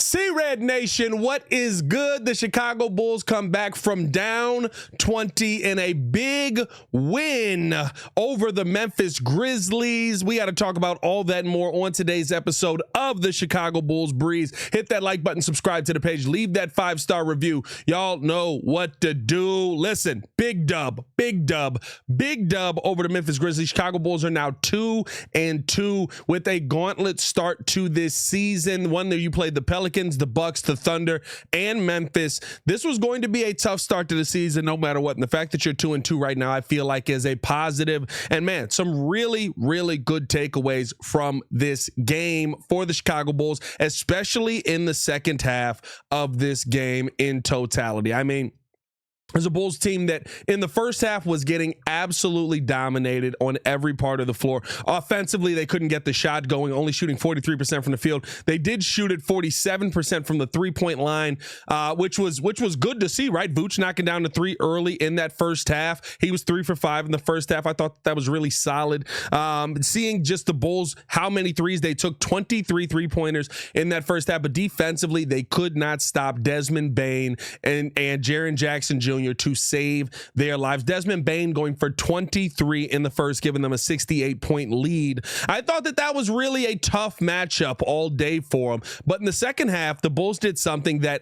C-Red Nation, what is good? The Chicago Bulls come back from down 20 in a big win over the Memphis Grizzlies. We got to talk about all that and more on today's episode of the Chicago Bulls Breeze. Hit that like button, subscribe to the page, leave that 5-star review. Y'all know what to do. Listen, big dub over the Memphis Grizzlies. Chicago Bulls are now 2-2 with a gauntlet start to this season. One that you played the Pelicans, the Bucks, the Thunder, and Memphis. This was going to be a tough start to the season no matter what. And the fact that you're 2-2 right now, I feel like is a positive. And man, some really, really good takeaways from this game for the Chicago Bulls, especially in the second half of this game in totality. I mean, there's a Bulls team that in the first half was getting absolutely dominated on every part of the floor. Offensively, they couldn't get the shot going, only shooting 43% from the field. They did shoot at 47% from the three-point line, which was good to see, right? Vooch knocking down the three early in that first half. He was 3 for 5 in the first half. I thought that was really solid. Seeing just the Bulls, how many threes they took, 23 three-pointers in that first half, but defensively, they could not stop Desmond Bane and Jaren Jackson Jr. to save their lives. Desmond Bane going for 23 in the first, giving them a 68-point lead. I thought that was really a tough matchup all day for them. But in the second half, the Bulls did something that,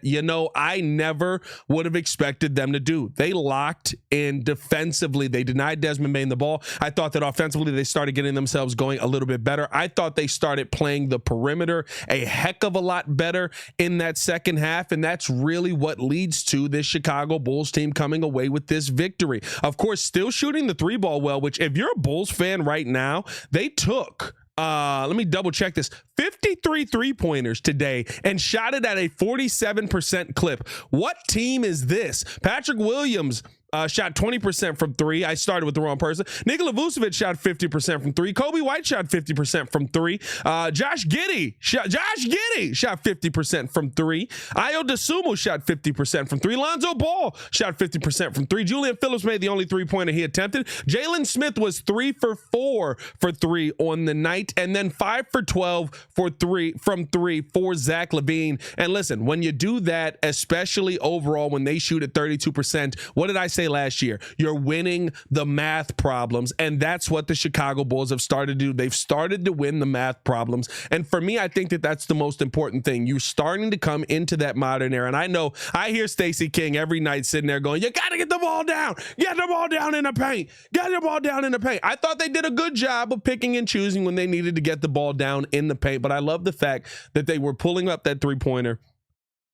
I never would have expected them to do. They locked in defensively. They denied Desmond Bane the ball. I thought that offensively, they started getting themselves going a little bit better. I thought they started playing the perimeter a heck of a lot better in that second half. And that's really what leads to this Chicago Bulls team coming away with this victory. Of course, still shooting the three ball well, which if you're a Bulls fan right now, they took let me double check this, 53 three-pointers today and shot it at a 47% clip. What team is this? Patrick Williams shot 20% from three. I started with the wrong person. Nikola Vucevic shot 50% from three. Kobe White shot 50% from three. Josh Giddey shot 50% from three. Ayo Dosunmu shot 50% from three. Lonzo Ball shot 50% from three. Julian Phillips made the only three-pointer he attempted. Jalen Smith was 3 for 4 for three on the night, and then 5 for 12 from three for Zach LaVine. And listen, when you do that, especially overall when they shoot at 32%, what did I say last year? You're winning the math problems, and that's what the Chicago Bulls have started to do. They've started to win the math problems, and for me, I think that that's the most important thing. You're starting to come into that modern era, and I know I hear Stacey King every night sitting there going, you got to get the ball down. Get the ball down in the paint. Get the ball down in the paint. I thought they did a good job of picking and choosing when they needed to get the ball down in the paint, but I love the fact that they were pulling up that three-pointer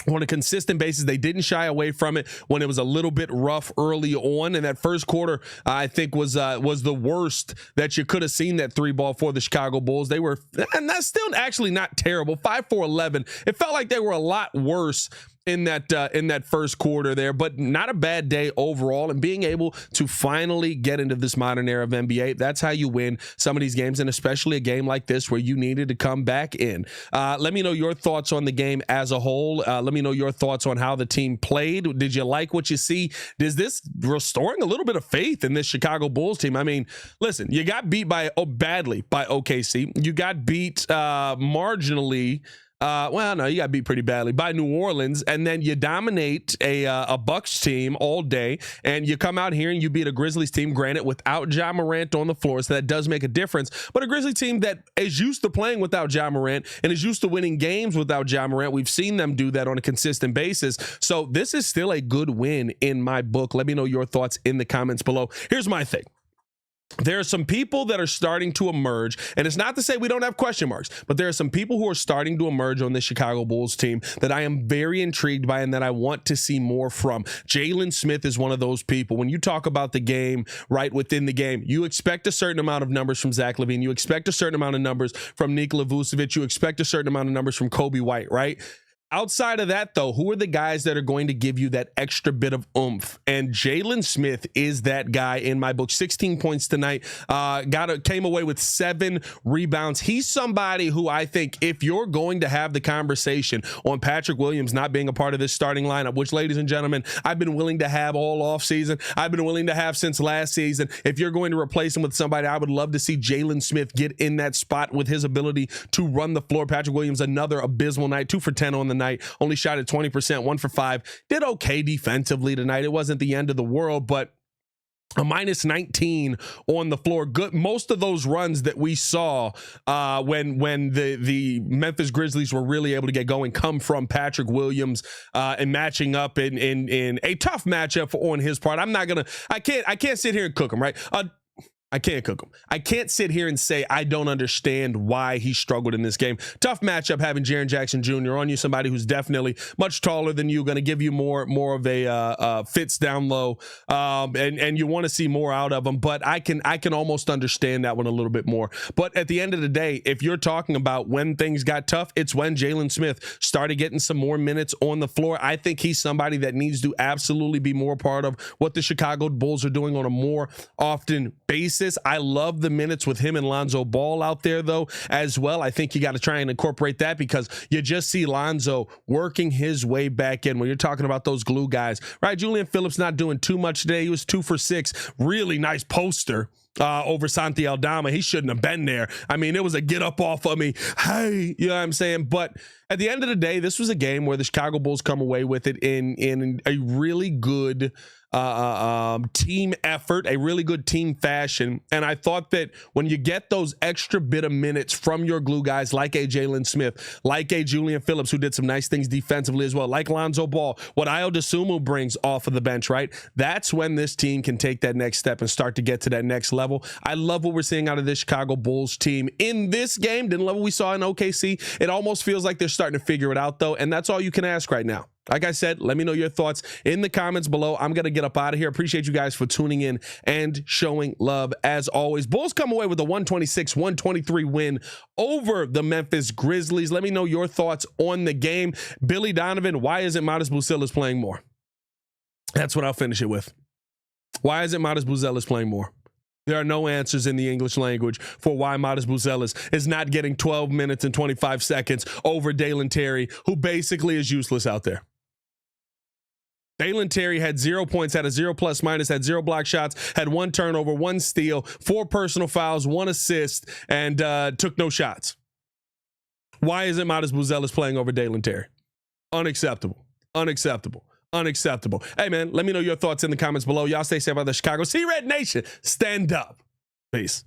on a consistent basis. They didn't shy away from it when it was a little bit rough early on. And that first quarter, I think, was the worst that you could have seen that three ball for the Chicago Bulls. They were, and that's still actually not terrible, 5 for 11. It felt like they were a lot worse in that first quarter there, but not a bad day overall. And being able to finally get into this modern era of NBA, that's how you win some of these games, and especially a game like this where you needed to come back in. Let me know your thoughts on the game as a whole. Let me know your thoughts on how the team played. Did you like what you see? Is this restoring a little bit of faith in this Chicago Bulls team? I mean, listen, you got beat badly by OKC. You got beat marginally. You got beat pretty badly by New Orleans, and then you dominate a Bucks team all day, and you come out here and you beat a Grizzlies team, granted without Ja Morant on the floor, so that does make a difference, but a Grizzlies team that is used to playing without Ja Morant and is used to winning games without Ja Morant. We've seen them do that on a consistent basis, so this is still a good win in my book. Let me know your thoughts in the comments below. Here's my thing. There are some people that are starting to emerge, and it's not to say we don't have question marks, but there are some people who are starting to emerge on the Chicago Bulls team that I am very intrigued by and that I want to see more from. Jalen Smith is one of those people. When you talk about the game, right within the game, you expect a certain amount of numbers from Zach LaVine. You expect a certain amount of numbers from Nikola Vucevic. You expect a certain amount of numbers from Kobe White, right? Outside of that, though, who are the guys that are going to give you that extra bit of oomph? And Jalen Smith is that guy in my book. 16 points tonight. Came away with 7 rebounds. He's somebody who I think, if you're going to have the conversation on Patrick Williams not being a part of this starting lineup, which, ladies and gentlemen, I've been willing to have all offseason. I've been willing to have since last season. If you're going to replace him with somebody, I would love to see Jalen Smith get in that spot with his ability to run the floor. Patrick Williams, another abysmal night, 2 for 10 on the night. tonight. Only shot at 20%, 1 for 5. Did okay defensively tonight. It wasn't the end of the world, but a minus 19 on the floor. Good. Most of those runs that we saw when the Memphis Grizzlies were really able to get going come from Patrick Williams and matching up in a tough matchup on his part. I can't sit here and cook him, right? I can't cook him. I can't sit here and say I don't understand why he struggled in this game. Tough matchup having Jaren Jackson Jr. on you, somebody who's definitely much taller than you, going to give you more of a fits down low, and you want to see more out of him. But I can almost understand that one a little bit more. But at the end of the day, if you're talking about when things got tough, it's when Jalen Smith started getting some more minutes on the floor. I think he's somebody that needs to absolutely be more part of what the Chicago Bulls are doing on a more often basis. I love the minutes with him and Lonzo Ball out there, though, as well. I think you got to try and incorporate that because you just see Lonzo working his way back in when you're talking about those glue guys, right? Julian Phillips not doing too much today. He was 2 for 6. Really nice poster over Santi Aldama. He shouldn't have been there. I mean, it was a get up off of me. Hey, you know what I'm saying? But at the end of the day, this was a game where the Chicago Bulls come away with it in a really good team effort, a really good team fashion. And I thought that when you get those extra bit of minutes from your glue guys like a Jalen Smith, like a Julian Phillips, who did some nice things defensively as well, like Lonzo Ball, what Ayo Dosunmu brings off of the bench, right? That's when this team can take that next step and start to get to that next level. I love what we're seeing out of this Chicago Bulls team in this game. Didn't love what we saw in OKC. It almost feels like they're starting to figure it out, though, and that's all you can ask right now. Like I said, let me know your thoughts in the comments below. I'm going to get up out of here. Appreciate you guys for tuning in and showing love as always. Bulls come away with a 126-123 win over the Memphis Grizzlies. Let me know your thoughts on the game. Billy Donovan, why isn't Modest Buzelis playing more? That's what I'll finish it with. Why isn't Modest Buzelis playing more? There are no answers in the English language for why Modest Buzelis is not getting 12 minutes and 25 seconds over Dalen Terry, who basically is useless out there. Dalen Terry had 0 points, had a 0 plus minus, had 0 block shots, had 1 turnover, 1 steal, 4 personal fouls, 1 assist, and took no shots. Why isn't Modest Buzelis playing over Dalen Terry? Unacceptable. Unacceptable. Unacceptable. Hey, man, let me know your thoughts in the comments below. Y'all stay safe out there, Chicago. See Red Nation. Stand up. Peace.